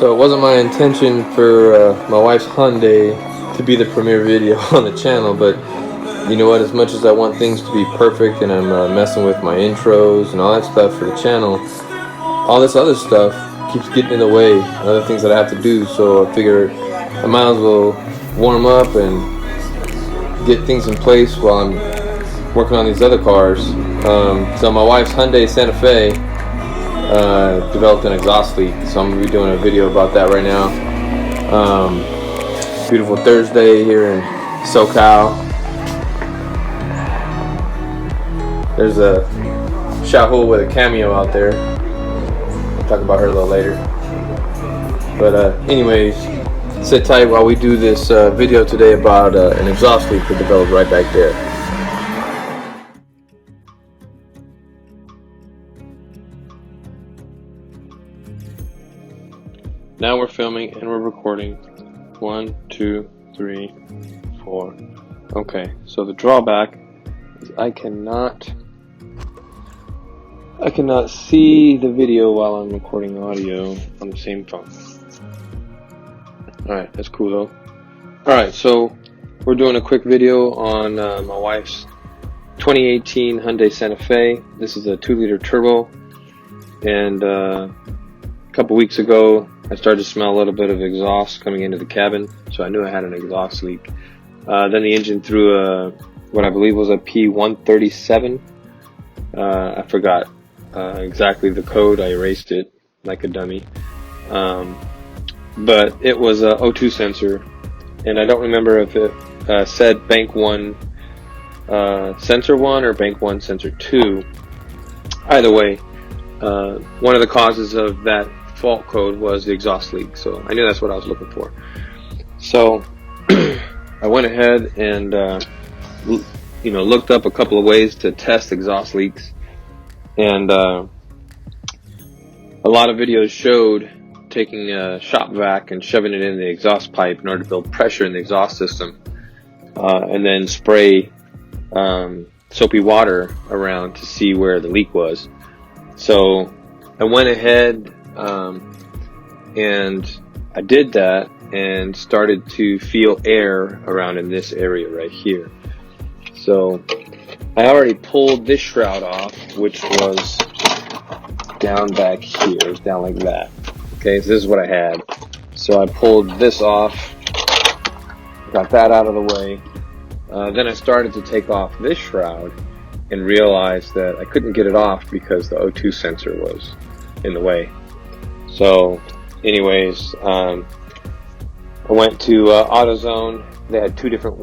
So it wasn't my intention for my wife's Hyundai to be the premiere video on the channel, but you know what, as much as I want things to be perfect and I'm messing with my intros and all that stuff for the channel, all this other stuff keeps getting in the way, other things that I have to do, so I figure I might as well warm up and get things in place while I'm working on these other cars. So my wife's Hyundai Santa Fe developed an exhaust leak, so I'm going to be doing a video about that right now. Beautiful Thursday here in SoCal. There's a Xiao with a cameo out there. I'll talk about her a little later. But anyways, sit tight while we do this video today about an exhaust leak that developed right back there. Now we're filming and we're recording. 1, 2, 3, 4. Okay, so the drawback is I cannot see the video while I'm recording audio on the same phone. Alright, that's cool though. Alright, so we're doing a quick video on my wife's 2018 Hyundai Santa Fe. This is a 2-liter turbo, and a couple weeks ago I started to smell a little bit of exhaust coming into the cabin, so I knew I had an exhaust leak. Then the engine threw what I believe was a P0137. I forgot exactly the code. I erased it like a dummy. But it was a O2 sensor, and I don't remember if it said bank 1 sensor 1 or bank 1 sensor 2. Either way, one of the causes of that fault code was the exhaust leak, so I knew that's what I was looking for. So I went ahead and looked up a couple of ways to test exhaust leaks, and a lot of videos showed taking a shop vac and shoving it in the exhaust pipe in order to build pressure in the exhaust system, and then spray soapy water around to see where the leak was. So I went ahead and I did that and started to feel air around in this area right here. So I already pulled this shroud off, which was down back here. It was down like that. Okay, so this is what I had. So I pulled this off, got that out of the way. Then I started to take off this shroud and realized that I couldn't get it off because the O2 sensor was in the way. So anyways, I went to AutoZone. They had two different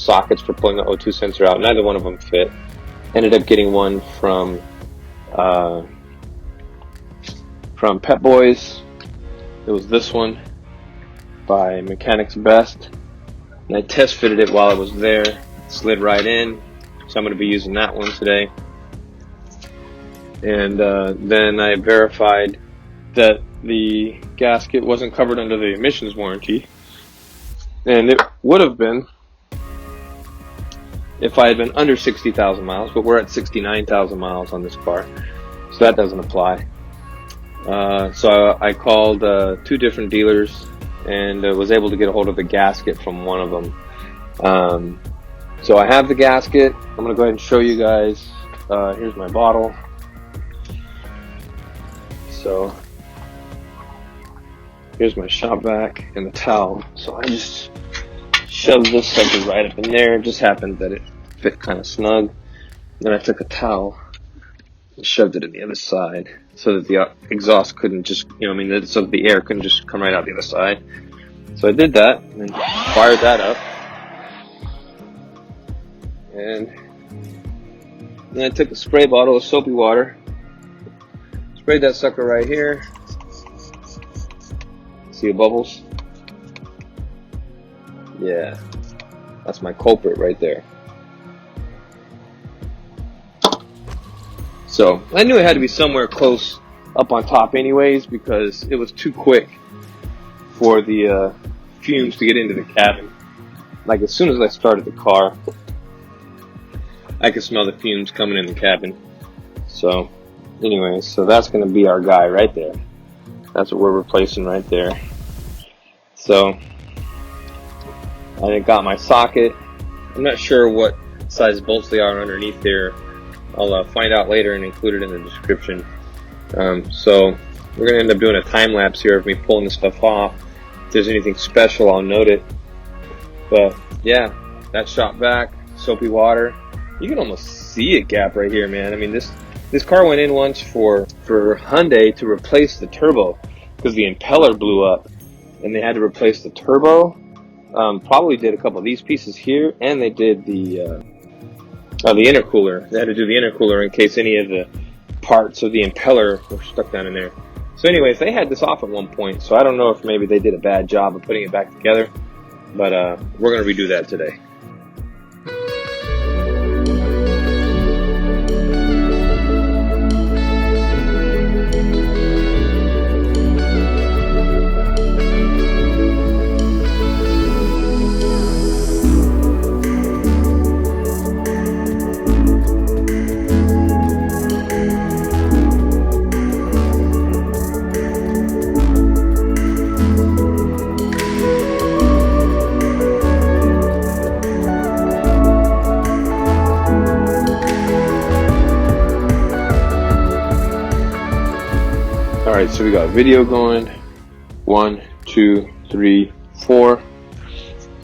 sockets for pulling the O2 sensor out. Neither one of them fit. Ended up getting one from Pep Boys. It was this one by Mechanics Best, and I test fitted it while I was there. It slid right in, so I'm going to be using that one today. And then I verified that the gasket wasn't covered under the emissions warranty, and it would have been if I had been under 60,000 miles, but we're at 69,000 miles on this car, so that doesn't apply. So I called 2 different dealers and was able to get a hold of the gasket from one of them. So I have the gasket. I'm going to go ahead and show you guys. Here's my bottle. So here's my shop vac and the towel. So I just shoved this sucker right up in there. It just happened that it fit kind of snug. Then I took a towel and shoved it in the other side so that the exhaust couldn't just, so that the air couldn't just come right out the other side. So I did that and then fired that up. And then I took a spray bottle of soapy water, sprayed that sucker right here. See the bubbles? Yeah, that's my culprit right there. So I knew it had to be somewhere close up on top anyways, because it was too quick for the fumes to get into the cabin. Like as soon as I started the car, I could smell the fumes coming in the cabin. So anyways, so that's going to be our guy right there. That's what we're replacing right there. So I got my socket. I'm not sure what size bolts they are underneath there. I'll find out later and include it in the description. So we're going to end up doing a time lapse here of me pulling this stuff off. If there's anything special, I'll note it. But yeah, that shot back, soapy water. You can almost see a gap right here, man. I mean, this car went in once for Hyundai to replace the turbo because the impeller blew up, and they had to replace the turbo. Probably did a couple of these pieces here, and they did the intercooler. They had to do the intercooler in case any of the parts of the impeller were stuck down in there. So anyways, they had this off at one point, so I don't know if maybe they did a bad job of putting it back together, but we're going to redo that today. Alright, so we got video going. 1, 2, 3, 4.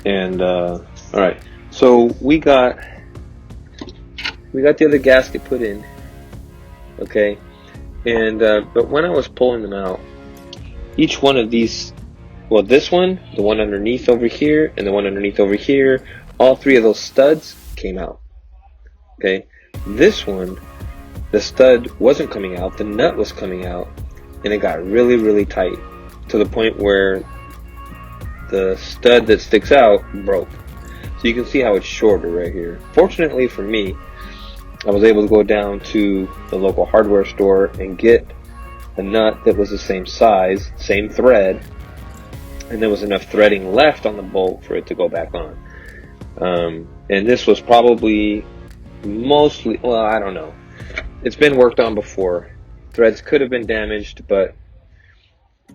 And alright, so we got the other gasket put in. Okay. And but when I was pulling them out, each one of these, well, this one, the one underneath over here, and the one underneath over here, all three of those studs came out. Okay. This one, the stud wasn't coming out, the nut was coming out. And it got really, really tight to the point where the stud that sticks out broke. So you can see how it's shorter right here. Fortunately for me, I was able to go down to the local hardware store and get a nut that was the same size, same thread, and there was enough threading left on the bolt for it to go back on. And this was probably mostly, well, I don't know. It's been worked on before. Threads could have been damaged, but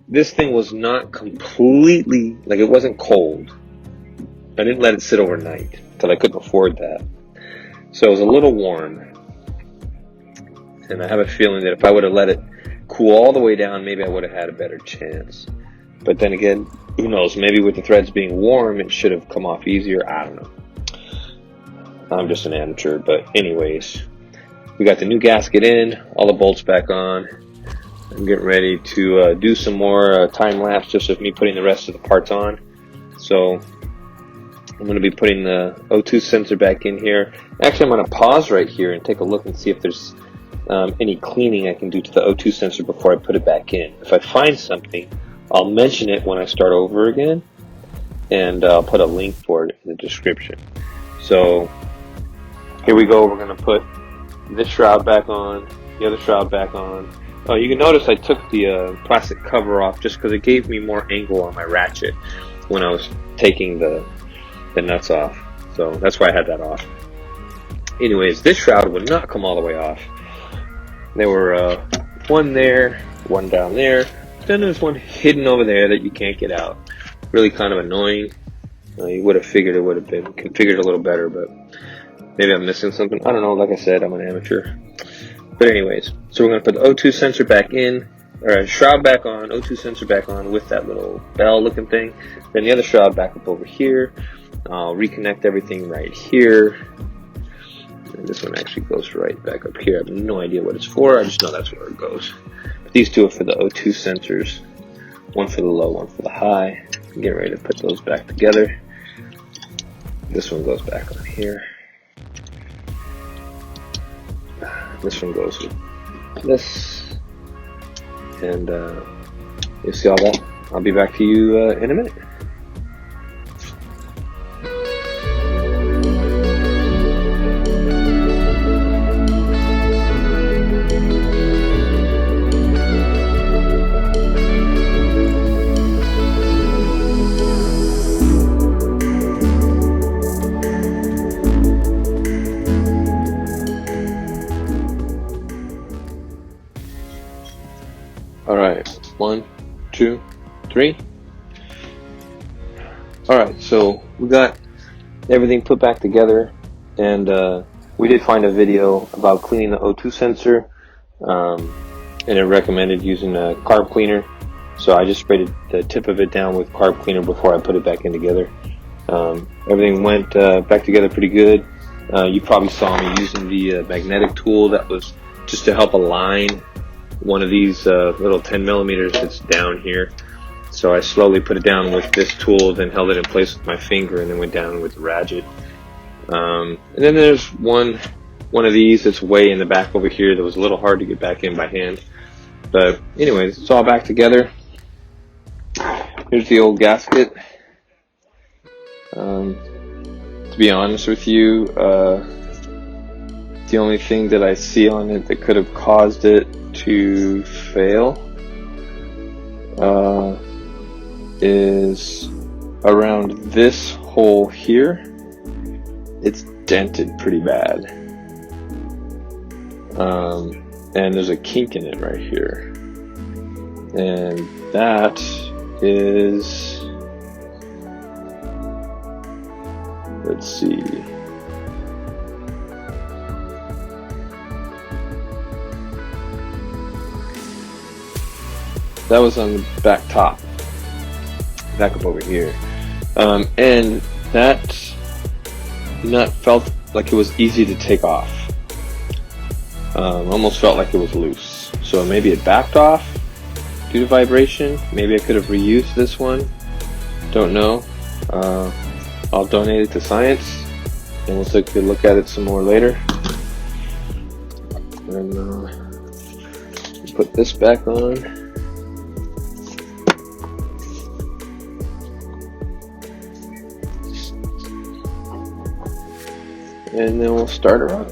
this thing was not completely, like, it wasn't cold. I didn't let it sit overnight because I couldn't afford that. So it was a little warm. And I have a feeling that if I would have let it cool all the way down, maybe I would have had a better chance. But then again, who knows? Maybe with the threads being warm, it should have come off easier. I don't know. I'm just an amateur, but anyways. We got the new gasket in, all the bolts back on. I'm getting ready to do some more time lapse just of me putting the rest of the parts on. So I'm going to be putting the O2 sensor back in here. Actually, I'm going to pause right here and take a look and see if there's any cleaning I can do to the O2 sensor before I put it back in. If I find something, I'll mention it when I start over again, and I'll put a link for it in the description. So here we go. We're going to put this shroud back on, the other shroud back on. Oh, you can notice I took the plastic cover off just because it gave me more angle on my ratchet when I was taking the nuts off. So that's why I had that off. Anyways, this shroud would not come all the way off. There were one there, one down there. Then there's one hidden over there that you can't get out. Really kind of annoying. You would have figured it would have been configured a little better, but maybe I'm missing something. I don't know. Like I said, I'm an amateur. But anyways, so we're going to put the O2 sensor back in, or shroud back on, O2 sensor back on with that little bell looking thing. Then the other shroud back up over here. I'll reconnect everything right here. And this one actually goes right back up here. I have no idea what it's for. I just know that's where it goes. But these two are for the O2 sensors. One for the low, one for the high. I'm getting ready to put those back together. This one goes back on here. This one goes with this, and you see all that. I'll be back to you in a minute. Alright, 1, 3. Alright, so we got everything put back together, and we did find a video about cleaning the O2 sensor, and it recommended using a carb cleaner. So I just sprayed the tip of it down with carb cleaner before I put it back in together. Everything went back together pretty good. You probably saw me using the magnetic tool that was just to help align one of these little 10 millimeters that's down here. So I slowly put it down with this tool, then held it in place with my finger, and then went down with the ratchet. And then there's one of these that's way in the back over here that was a little hard to get back in by hand. But anyways, it's all back together. Here's the old gasket. To be honest with you, the only thing that I see on it that could have caused it to fail is around this hole here. It's dented pretty bad, and there's a kink in it right here, and that is, let's see, that was on the back top, back up over here, and that nut felt like it was easy to take off. Almost felt like it was loose, so maybe it backed off due to vibration. Maybe I could have reused this one, don't know. I'll donate it to science, and we'll take a good look at it some more later. And put this back on. And then we'll start her up.